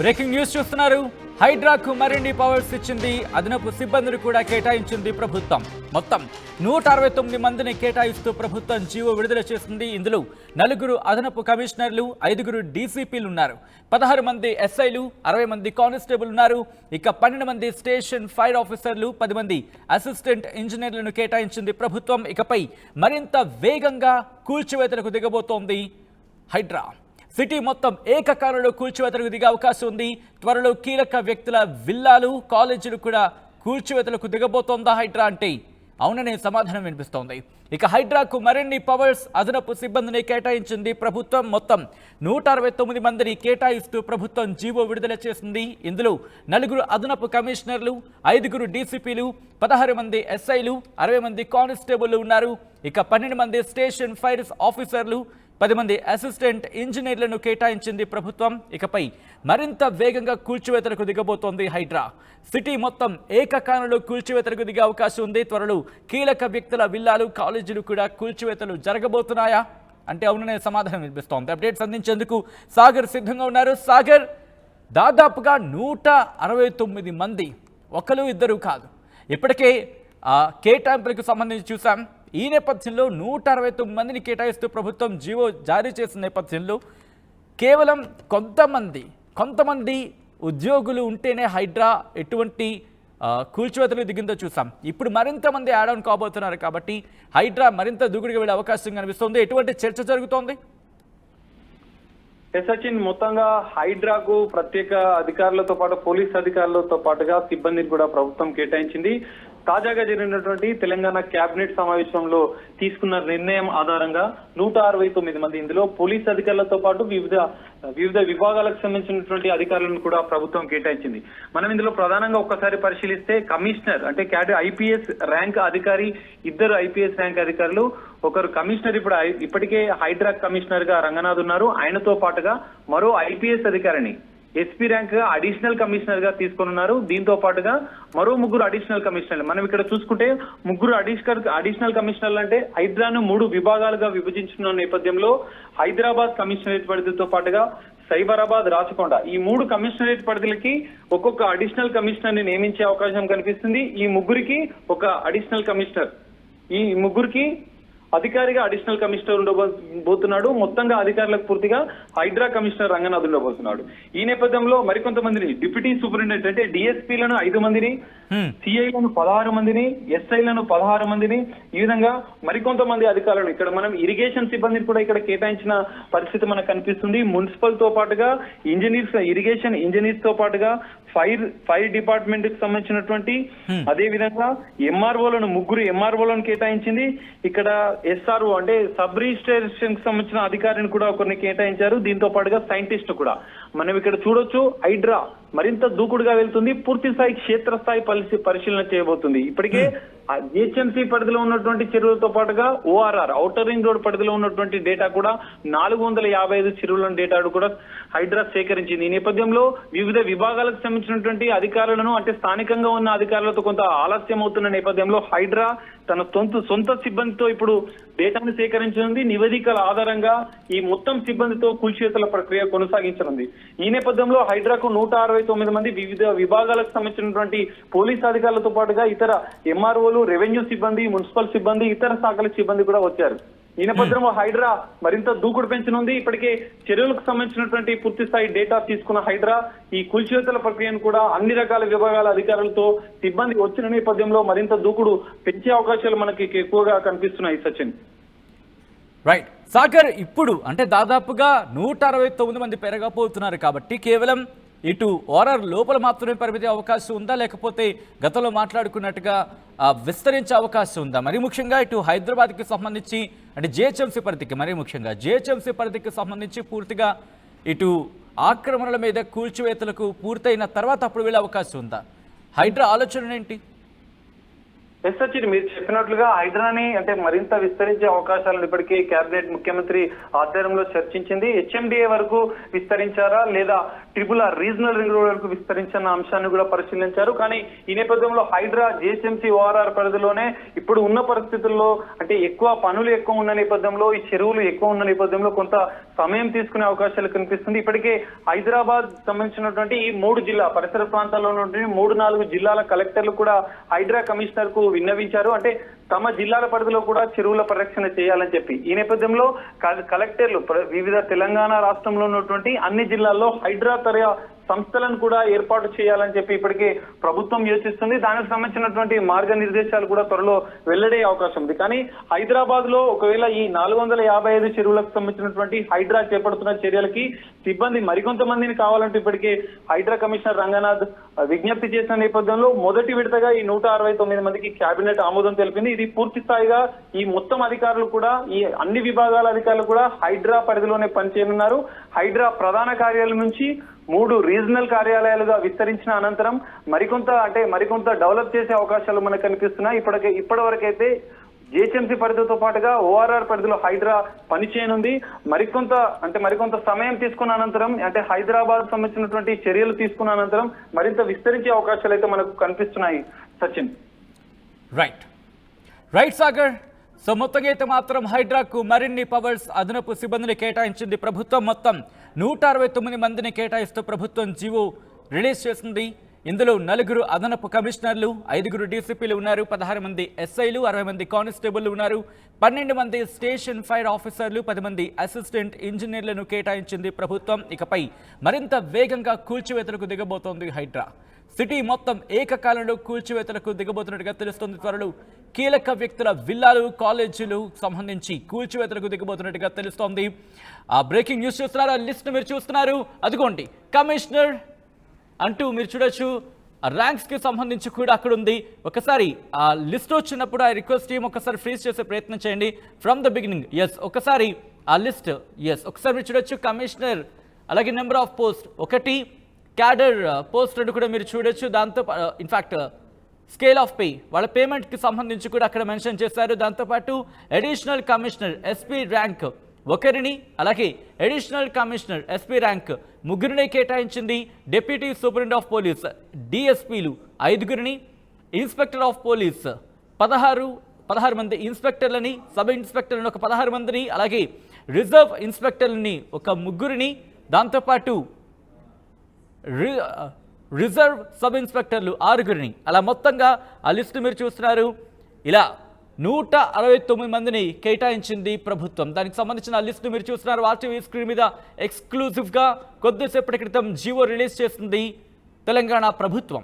Breaking news చూస్తున్నారు. హైడ్రాకు మరిన్ని powers ఇచ్చింది. అదనపు సిబ్బందిని కూడా కేటాయించింది ప్రభుత్వం. మొత్తం 169 మందిని కేటాయిస్తూ ప్రభుత్వం జీవో విడుదల చేసింది. ఇందులో 4 అదనపు కమిషనర్లు, 5 డీసీపీలు ఉన్నారు. 16 మంది ఎస్ఐలు, 60 మంది కానిస్టేబుల్ ఉన్నారు. ఇక 12 మంది స్టేషన్ ఫైర్ ఆఫీసర్లు, 10 మంది అసిస్టెంట్ ఇంజనీర్లను కేటాయించింది ప్రభుత్వం. ఇకపై మరింత వేగంగా కూల్చివేతలకు దిగబోతోంది హైడ్రా. సిటీ మొత్తం ఏకకాలంలో కూల్చివేతలకు దిగే అవకాశం ఉంది. త్వరలో కీలక వ్యక్తుల విల్లాలు, కాలేజీలు కూడా కూల్చివేతలకు దిగబోతోందా హైడ్రా అంటే అవుననే సమాధానం వినిపిస్తోంది. ఇక హైడ్రాకు మరిన్ని పవర్స్, అదనపు సిబ్బందిని కేటాయించింది ప్రభుత్వం. మొత్తం 169 మందిని కేటాయిస్తూ ప్రభుత్వం జీవో విడుదల చేసింది. ఇందులో 4 అదనపు కమిషనర్లు, 5 డీసీపీలు, 16 మంది ఎస్ఐలు, 60 మంది కానిస్టేబుల్ ఉన్నారు. ఇక 12 మంది స్టేషన్ ఫైర్ ఆఫీసర్లు, 10 మంది అసిస్టెంట్ ఇంజనీర్లను కేటాయించింది ప్రభుత్వం. ఇకపై మరింత వేగంగా కూల్చివేతలకు దిగబోతోంది హైడ్రా. సిటీ మొత్తం ఏకకాలంలో కూల్చివేతలకు దిగే అవకాశం ఉంది. త్వరలో కీలక వ్యక్తుల విల్లాలు, కాలేజీలు కూడా కూల్చివేతలు జరగబోతున్నాయా అంటే అవుననే సమాధానం వినిపిస్తోంది. అప్డేట్స్ అందించేందుకు సాగర్ సిద్ధంగా ఉన్నారు. సాగర్, దాదాపుగా 169 మంది, ఒకరు ఇద్దరు కాదు, ఇప్పటికే కేటాయింపులకు సంబంధించి చూసాం. ఈ నేపథ్యంలో 169 మందిని కేటాయిస్తూ ప్రభుత్వం జీవో జారీ చేసిన నేపథ్యంలో కేవలం కొంతమంది ఉద్యోగులు ఉంటేనే హైడ్రా ఎటువంటి కూల్చివేతలు దిగిందో చూసాం. ఇప్పుడు మరింత మంది యాడ్ ఆన్ కాబోతున్నారు కాబట్టి హైడ్రా మరింత దూకుడుగా వెళ్ళే అవకాశం కనిపిస్తోంది. ఎటువంటి చర్చ జరుగుతోంది? సచిన్, మొత్తంగా హైడ్రాకు ప్రత్యేక అధికారులతో పాటు పోలీస్ అధికారులతో పాటుగా సిబ్బందిని కూడా ప్రభుత్వం కేటాయించింది. తాజాగా జరిగినటువంటి తెలంగాణ కేబినెట్ సమావేశంలో తీసుకున్న నిర్ణయం ఆధారంగా 169 మంది, ఇందులో పోలీస్ అధికారులతో పాటు వివిధ విభాగాలకు సంబంధించినటువంటి అధికారులను కూడా ప్రభుత్వం కేటాయించింది. మనం ఇందులో ప్రధానంగా ఒక్కసారి పరిశీలిస్తే కమిషనర్ అంటే ఐపీఎస్ ర్యాంక్ అధికారి, 2 ఐపీఎస్ ర్యాంక్ అధికారులు, ఒకరు కమిషనర్ ఇప్పటికే హైడ్రా కమిషనర్ గా రంగనాథ్ ఉన్నారు. ఆయనతో పాటుగా మరో ఐపీఎస్ అధికారిని ఎస్పీ ర్యాంక్ గా అడిషనల్ కమిషనర్ గా తీసుకున్నారు. దీంతో పాటుగా మరో 3 అడిషనల్ కమిషనర్లు. మనం ఇక్కడ చూసుకుంటే 3 అడిషనల్ కమిషనర్లు అంటే హైడ్రాను 3 విభాగాలుగా విభజించిన నేపథ్యంలో హైదరాబాద్ కమిషనరేట్ పరిధితో పాటుగా సైబరాబాద్, రాచకొండ, ఈ 3 కమిషనరేట్ పరిధులకి ఒక్కొక్క అడిషనల్ కమిషనర్ ని నియమించే అవకాశం కనిపిస్తుంది. ఈ 3కి ఒక అడిషనల్ కమిషనర్, ఈ 3కి అధికారిగా అడిషనల్ కమిషనర్ ఉండబోతున్నాడు. మొత్తంగా అధికారులకు పూర్తిగా హైడ్రా కమిషనర్ రంగనాథ్ ఉండబోతున్నాడు. ఈ నేపథ్యంలో మరికొంతమందిని డిప్యూటీ సూపరింటెండెంట్ అంటే డిఎస్పీలను 5 మందిని, సిఐలను 16 మందిని, ఎస్ఐలను 16 మందిని, ఈ విధంగా మరికొంతమంది అధికారులను ఇక్కడ మనం ఇరిగేషన్ సిబ్బందిని కూడా ఇక్కడ కేటాయించిన పరిస్థితి మనకు కనిపిస్తుంది. మున్సిపల్ తో పాటుగా ఇరిగేషన్ ఇంజనీర్స్ తో పాటుగా ఫైర్ డిపార్ట్మెంట్ కి సంబంధించినటువంటి అదే విధంగా ఎంఆర్ఓలను 3 ఎంఆర్ఓలను కేటాయించింది. ఇక్కడ ఎస్ఆర్ఓ అంటే సబ్ రిజిస్ట్రేషన్ కి సంబంధించిన అధికారిని కూడా ఒకరిని కేటాయించారు. దీంతో పాటుగా సైంటిస్ట్ కూడా. మనం ఇక్కడ చూడొచ్చు, హైడ్రా మరింత దూకుడుగా వెళ్తుంది. పూర్తి స్థాయి క్షేత్రస్థాయి పరిశీలన చేయబోతుంది. ఇప్పటికే జిహెచ్ఎంసీ పరిధిలో ఉన్నటువంటి చెరువులతో పాటుగా ఓఆర్ఆర్ ఔటర్ రింగ్ రోడ్ పరిధిలో ఉన్నటువంటి డేటా కూడా 455 చెరువుల డేటా కూడా హైడ్రా సేకరించింది. ఈ నేపథ్యంలో వివిధ విభాగాలకు సంబంధించినటువంటి అధికారులను అంటే స్థానికంగా ఉన్న అధికారులతో కొంత ఆలస్యం అవుతున్న నేపథ్యంలో హైడ్రా తన సొంత సిబ్బందితో ఇప్పుడు డేటాను సేకరించనుంది. నివేదికల ఆధారంగా ఈ మొత్తం సిబ్బందితో కూల్చివేతల ప్రక్రియ కొనసాగించనుంది. ఈ నేపథ్యంలో హైడ్రాకు 169 మంది వివిధ విభాగాలకు సంబంధించినటువంటి పోలీస్ అధికారులతో పాటుగా ఇతర ఎంఆర్ఓలు, రెవెన్యూ సిబ్బంది, మున్సిపల్ సిబ్బంది, ఇతర శాఖల సిబ్బంది కూడా వచ్చారు. ఈ నేపథ్యంలో హైడ్రా మరింత దూకుడు పెంచనుంది. ఇప్పటికే చర్యలకు సంబంధించినటువంటి పూర్తి స్థాయి డేటా తీసుకున్న హైడ్రా ఈ కూల్చివేతల ప్రక్రియను కూడా అన్ని రకాల విభాగాల అధికారులతో సిబ్బంది వచ్చిన నేపథ్యంలో మరింత దూకుడు పెంచే అవకాశాలు మనకి ఎక్కువగా కనిపిస్తున్నాయి. సచిన్, రైట్. సాగర్, ఇప్పుడు అంటే దాదాపుగా 169 మంది పెరగబోతున్నారు కాబట్టి కేవలం ఇటు ఓఆర్ఆర్ లోపల మాత్రమే పరిమితి అవకాశం ఉందా, లేకపోతే గతంలో మాట్లాడుకున్నట్టుగా విస్తరించే అవకాశం ఉందా? మరి ముఖ్యంగా ఇటు హైదరాబాద్కి సంబంధించి అంటే జిహెచ్ఎంసీ పరిధికి, మరీ ముఖ్యంగా జిహెచ్ఎంసీ పరిధికి సంబంధించి పూర్తిగా ఇటు ఆక్రమణల మీద కూల్చివేతలకు పూర్తయిన తర్వాత అప్పుడు వెళ్ళే అవకాశం ఉందా? హైడ్రా ఆలోచన ఏంటి? ఎస్ సచిన్, మీరు చెప్పినట్లుగా హైడ్రాని అంటే మరింత విస్తరించే అవకాశాలను ఇప్పటికే కేబినెట్ ముఖ్యమంత్రి ఆధ్వర్యంలో చర్చించింది. హెచ్ఎండిఏ వరకు విస్తరించారా లేదా ట్రిపుల్ రీజనల్ రింగ్ రోడ్ వరకు విస్తరించిన అంశాన్ని కూడా పరిశీలించారు. కానీ ఈ నేపథ్యంలో హైడ్రా జిహెచ్ఎంసీ ఓఆర్ఆర్ పరిధిలోనే ఇప్పుడు ఉన్న పరిస్థితుల్లో అంటే పనులు ఎక్కువ ఉన్న నేపథ్యంలో, ఈ చెరువులు ఎక్కువ ఉన్న నేపథ్యంలో కొంత సమయం తీసుకునే అవకాశాలు కనిపిస్తుంది. ఇప్పటికే హైదరాబాద్ సంబంధించినటువంటి ఈ 3 జిల్లా పరిసర ప్రాంతాల్లో ఉన్నటువంటి 3-4 జిల్లాల కలెక్టర్లు కూడా హైడ్రా కమిషనర్ కు విన్నవించారు. అంటే తమ జిల్లాల పరిధిలో కూడా చెరువుల పరిరక్షణ చేయాలని చెప్పి. ఈ నేపథ్యంలో కలెక్టర్లు వివిధ తెలంగాణ రాష్ట్రంలో ఉన్నటువంటి అన్ని జిల్లాల్లో హైడ్రా సంస్థలను కూడా ఏర్పాటు చేయాలని చెప్పి ఇప్పటికే ప్రభుత్వం యోచిస్తుంది. దానికి సంబంధించినటువంటి మార్గనిర్దేశాలు కూడా త్వరలో వెల్లడే అవకాశం ఉంది. కానీ హైదరాబాద్ లో ఒకవేళ ఈ 455 చెరువులకు సంబంధించినటువంటి హైడ్రా చేపడుతున్న చర్యలకి సిబ్బంది మరికొంతమందిని కావాలంటే ఇప్పటికే హైడ్రా కమిషనర్ రంగనాథ్ విజ్ఞప్తి చేసిన నేపథ్యంలో మొదటి విడతగా ఈ 169 మందికి కేబినెట్ ఆమోదం తెలిపింది. ఇది పూర్తి స్థాయిగా ఈ మొత్తం అధికారులు కూడా ఈ అన్ని విభాగాల అధికారులు కూడా హైడ్రా పరిధిలోనే పనిచేయనున్నారు. హైడ్రా ప్రధాన కార్యాలయం నుంచి 3 రీజనల్ కార్యాలయాలుగా విస్తరించిన అనంతరం మరికొంత డెవలప్ చేసే అవకాశాలు మనకు కనిపిస్తున్నాయి. ఇప్పటి వరకైతే జిహెచ్ఎంసీ పరిధితో పాటుగా ఓఆర్ఆర్ పరిధిలో హైడ్రా పనిచేయనుంది. మరికొంత సమయం తీసుకున్న అనంతరం అంటే హైదరాబాద్ సంబంధించినటువంటి చర్యలు తీసుకున్న అనంతరం మరింత విస్తరించే అవకాశాలు అయితే మనకు కనిపిస్తున్నాయి. సచిన్. రైట్ సాగర్. సో మొత్తంగా అయితే మాత్రం హైడ్రాకు మరిన్ని పవర్స్, అదనపు సిబ్బందిని కేటాయించింది ప్రభుత్వం. మొత్తం 169 మందిని కేటాయిస్తూ ప్రభుత్వం జీవో రిలీజ్ చేసింది. ఇందులో 4 అదనపు కమిషనర్లు, 5 డీసీపీలు ఉన్నారు, 16 మంది ఎస్ఐలు, 60 మంది కానిస్టేబుల్ ఉన్నారు, 12 మంది స్టేషన్ ఫైర్ ఆఫీసర్లు, 10 మంది అసిస్టెంట్ ఇంజనీర్లను కేటాయించింది ప్రభుత్వం. ఇకపై మరింత వేగంగా కూల్చివేతలకు దిగబోతోంది హైడ్రా. సిటీ మొత్తం ఏకకాలంలో కూల్చివేతలకు దిగబోతున్నట్టుగా తెలుస్తోంది. త్వరలో కీలక వ్యక్తుల విల్లాలు, కాలేజీలు సంబంధించి కూల్చివేతలకు దిగబోతున్నట్టుగా తెలుస్తోంది. ఆ బ్రేకింగ్ న్యూస్ చూస్తున్నారు, ఆ లిస్ట్ మీరు చూస్తున్నారు. అదిగోండి కమిషనర్ అంటూ మీరు చూడొచ్చు. ర్యాంక్స్ కి సంబంధించి కూడా అక్కడ ఉంది. ఒకసారి ఆ లిస్ట్ వచ్చినప్పుడు ఆ రిక్వెస్ట్ టీమ్ ఒకసారి ఫ్రీజ్ చేసే ప్రయత్నం చేయండి ఫ్రమ్ ద బిగినింగ్. ఒకసారి ఆ లిస్ట్ ఒకసారి మీరు చూడొచ్చు. కమిషనర్, అలాగే number of post 1, cadre post అని కూడా మీరు చూడొచ్చు. దాంతో ఇన్ఫ్యాక్ట్ స్కేల్ ఆఫ్ పే, వాళ్ళ పేమెంట్కి సంబంధించి కూడా అక్కడ మెన్షన్ చేశారు. దాంతోపాటు అడిషనల్ కమిషనర్ ఎస్పీ ర్యాంక్ 1, అలాగే అడిషనల్ కమిషనర్ ఎస్పీ ర్యాంక్ 3 కేటాయించింది. డిప్యూటీ సూపరింటెండెంట్ ఆఫ్ పోలీస్ డిఎస్పీలు 5, ఇన్స్పెక్టర్ ఆఫ్ పోలీస్ 16 మంది ఇన్స్పెక్టర్లని, సబ్ ఇన్స్పెక్టర్లను ఒక 16 మందిని, అలాగే రిజర్వ్ ఇన్స్పెక్టర్లని ఒక 3, దాంతోపాటు రిజర్వ్ సబ్ ఇన్స్పెక్టర్లు 6. అలా మొత్తంగా ఆ లిస్టు మీరు చూస్తున్నారు. ఇలా 169 మందిని కేటాయించింది ప్రభుత్వం. దానికి సంబంధించిన లిస్టు మీరు చూస్తున్నారు. ఆర్టీవీ స్క్రీన్ మీద ఎక్స్క్లూజివ్గా కొద్దిసేపటి క్రితం జీవో రిలీజ్ చేసింది తెలంగాణ ప్రభుత్వం.